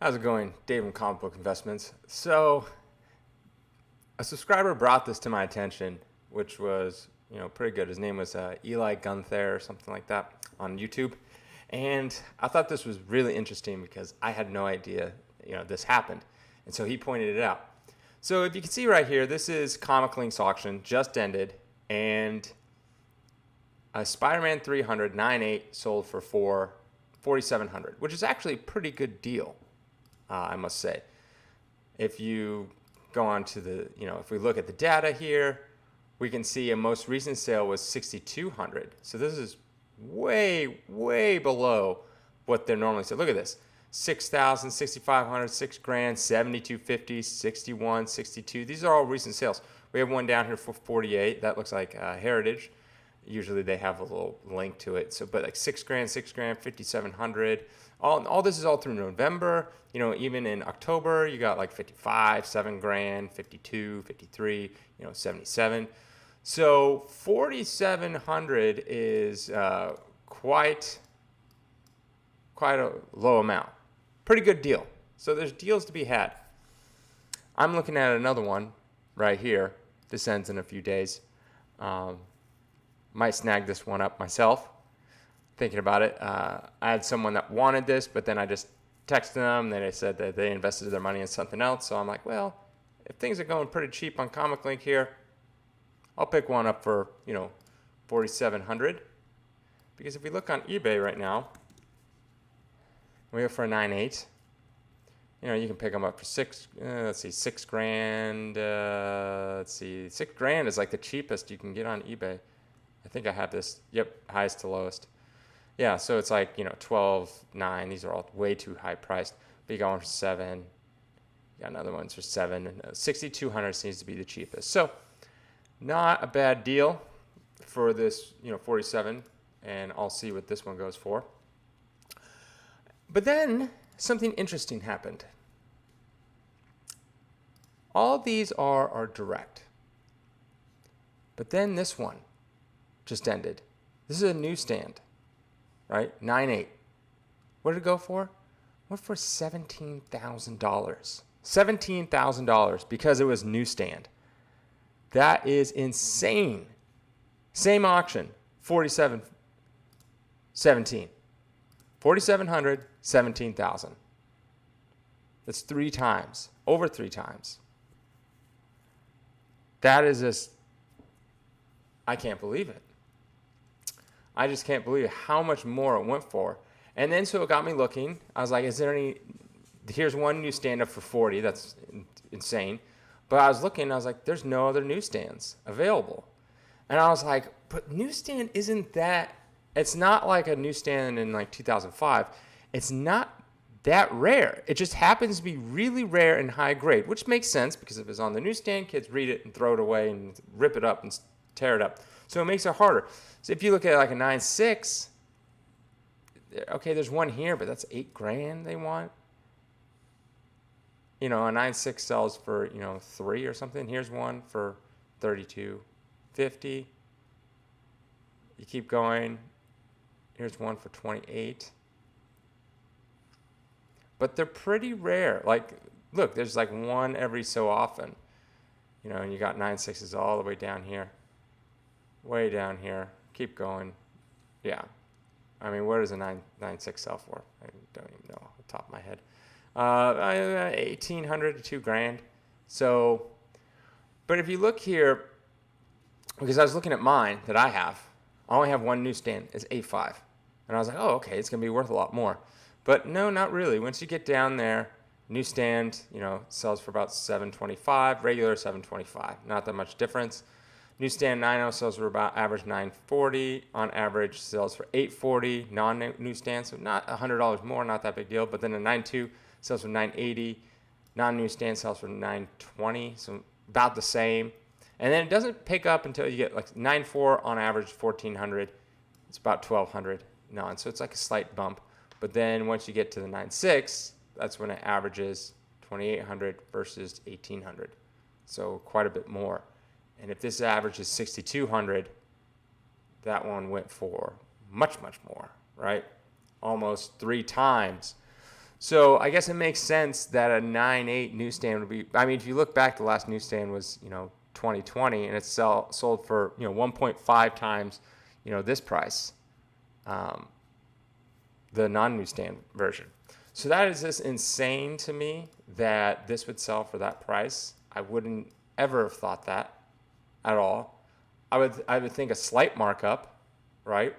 How's it going? Dave from Comic Book Investments. So, a subscriber brought this to my attention, which was, pretty good. His name was Eli Gunther or something like that on YouTube. And I thought this was really interesting because I had no idea, this happened. And so he pointed it out. So if you can see right here, this is Comic Link's auction, just ended. And a Spider-Man 300 9.8 sold for $4,700, which is actually a pretty good deal. I must say. If you go on to if we look at the data here, we can see a most recent sale was $6,200. So this is way, way below what they're normally selling. Look at this. 6,000, 6,500, $6,000, 7,250, 61, 62. These are all recent sales. We have one down here for 48. That looks like Heritage. Usually they have a little link to it. So, but like $6,000, $6,000, 5,700. All this is all through November. Even in October, you got like 55, $7,000, 52, 53, 77. So 4,700 is quite a low amount. Pretty good deal. So there's deals to be had. I'm looking at another one right here. This ends in a few days. Might snag this one up myself. Thinking about it, I had someone that wanted this, but then I just texted them. They said that they invested their money in something else. So I'm like, well, if things are going pretty cheap on Comic Link here, I'll pick one up for 4,700. Because if we look on eBay right now, we have for a 9.8. You can pick them up for $6,000. $6,000 is like the cheapest you can get on eBay. I think I have this. Yep, highest to lowest. Yeah, so it's like, 12.9. These are all way too high priced. But you got one for 7. You got another one for 7. And 6,200 seems to be the cheapest. So not a bad deal for this, 47. And I'll see what this one goes for. But then something interesting happened. All these are direct. But then this one just ended. This is a newsstand. Right? 9.8. What did it go for? Went for $17,000. $17,000 because it was newsstand. That is insane. Same auction, 17. 4,700, 17,000. That's 3 times, over 3 times. That is just, I can't believe it. I just can't believe how much more it went for. And then so it got me looking. I was like, is there any, here's one newsstand up for 40. That's insane. But I was looking, I was like, there's no other newsstands available. And I was like, but newsstand isn't that, it's not like a newsstand in like 2005. It's not that rare. It just happens to be really rare and high grade, which makes sense because if it's on the newsstand, kids read it and throw it away and rip it up and tear it up. So it makes it harder. So if you look at like a 9.6, okay, there's one here, but that's $8,000 they want. A 9.6 sells for, 3 or something. Here's one for $32.50. You keep going. Here's one for $28. But they're pretty rare. Like, look, there's like one every so often. And you got 9.6s all the way down here. Way down here. Keep going. Yeah. I mean, what does a 9.6 sell for? I don't even know off the top of my head. 1,800 to $2,000. So, but if you look here, because I was looking at mine that I have, I only have one newsstand. It's 8.5. And I was like, oh, okay, it's going to be worth a lot more. But no, not really. Once you get down there, newsstand, sells for about $725, regular $725. Not that much difference. Newsstand 9.0 sells for about average $940. On average, sells for $840. Non-newsstand, so not $100 more, not that big deal. But then a 9.2 sells for $980. Non-newsstand sells for $920, so about the same. And then it doesn't pick up until you get like 9.4 on average, $1,400. It's about $1,200 non, so it's like a slight bump. But then once you get to the 9.6, that's when it averages $2,800 versus $1,800. So quite a bit more. And if this average is $6,200, that one went for much, much more, right? Almost 3 times. So I guess it makes sense that a 9.8 newsstand would be. I mean, if you look back, the last newsstand was 2020, and it's sold for 1.5 times this price, the non-newsstand version. So that is just insane to me that this would sell for that price. I wouldn't ever have thought that at all. I would think a slight markup, right?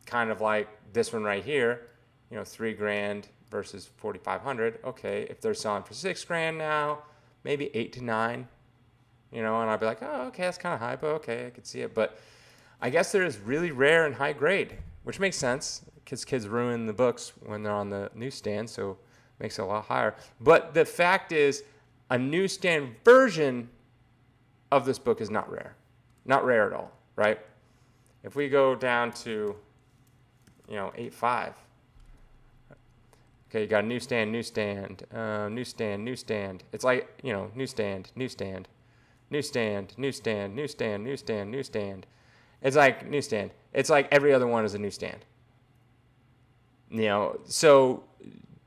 Kind of like this one right here, $3,000 versus 4,500. Okay, if they're selling for $6,000 now, maybe 8 to 9, and I'd be like, oh, okay, that's kind of high, but okay, I could see it. But I guess there is really rare and high grade, which makes sense because kids ruin the books when they're on the newsstand, so it makes it a lot higher. But the fact is, a newsstand version of this book is not rare at all, right? If we go down to 8.5. Okay, you got newsstand. It's like, newsstand. It's like newsstand. It's like every other one is a newsstand. So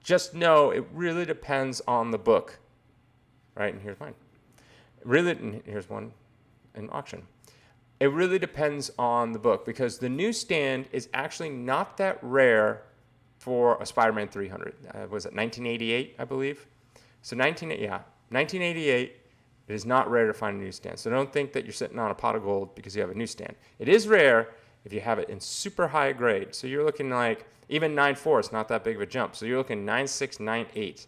just know it really depends on the book, right? And here's mine. And here's one in auction. It really depends on the book because the newsstand is actually not that rare for a Spider-Man 300. Was it 1988, I believe? So 1988, it is not rare to find a newsstand. So don't think that you're sitting on a pot of gold because you have a newsstand. It is rare if you have it in super high grade. So you're looking like, even 9.4, it's not that big of a jump. So you're looking 9.6, 9.8.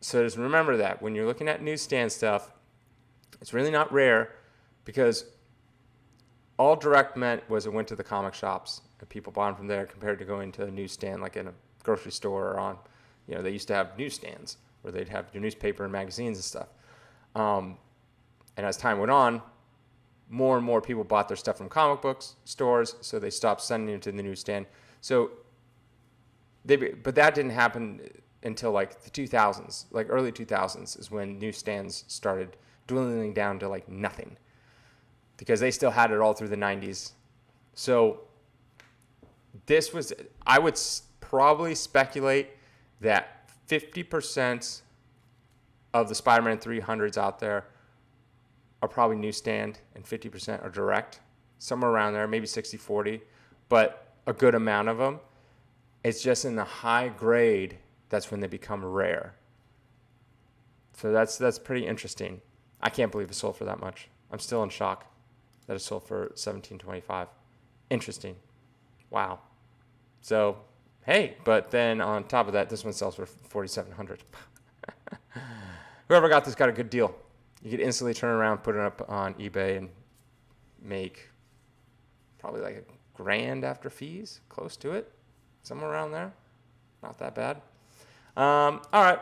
So just remember that when you're looking at newsstand stuff, it's really not rare because all direct meant was it went to the comic shops and people bought them from there compared to going to a newsstand like in a grocery store or on, they used to have newsstands where they'd have your newspaper and magazines and stuff. And as time went on, more and more people bought their stuff from comic books stores, so they stopped sending it to the newsstand. So, but that didn't happen until like the 2000s, like early 2000s is when newsstands started dwindling down to like nothing because they still had it all through the 90s. So I would probably speculate that 50% of the Spider-Man 300s out there are probably newsstand and 50% are direct, somewhere around there, maybe 60-40, but a good amount of them. It's just in the high grade, that's when they become rare. So that's pretty interesting. I can't believe it sold for that much. I'm still in shock that it sold for $17.25. Interesting. Wow. So, hey, but then on top of that, this one sells for $4,700. Whoever got this got a good deal. You could instantly turn around, put it up on eBay, and make probably like $1,000 after fees, close to it, somewhere around there. Not that bad. All right.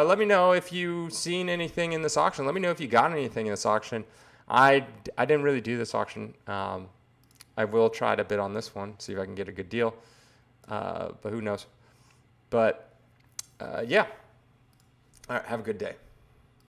Let me know if you've seen anything in this auction. Let me know if you got anything in this auction. I didn't really do this auction. I will try to bid on this one, see if I can get a good deal. But who knows? But yeah. All right. Have a good day.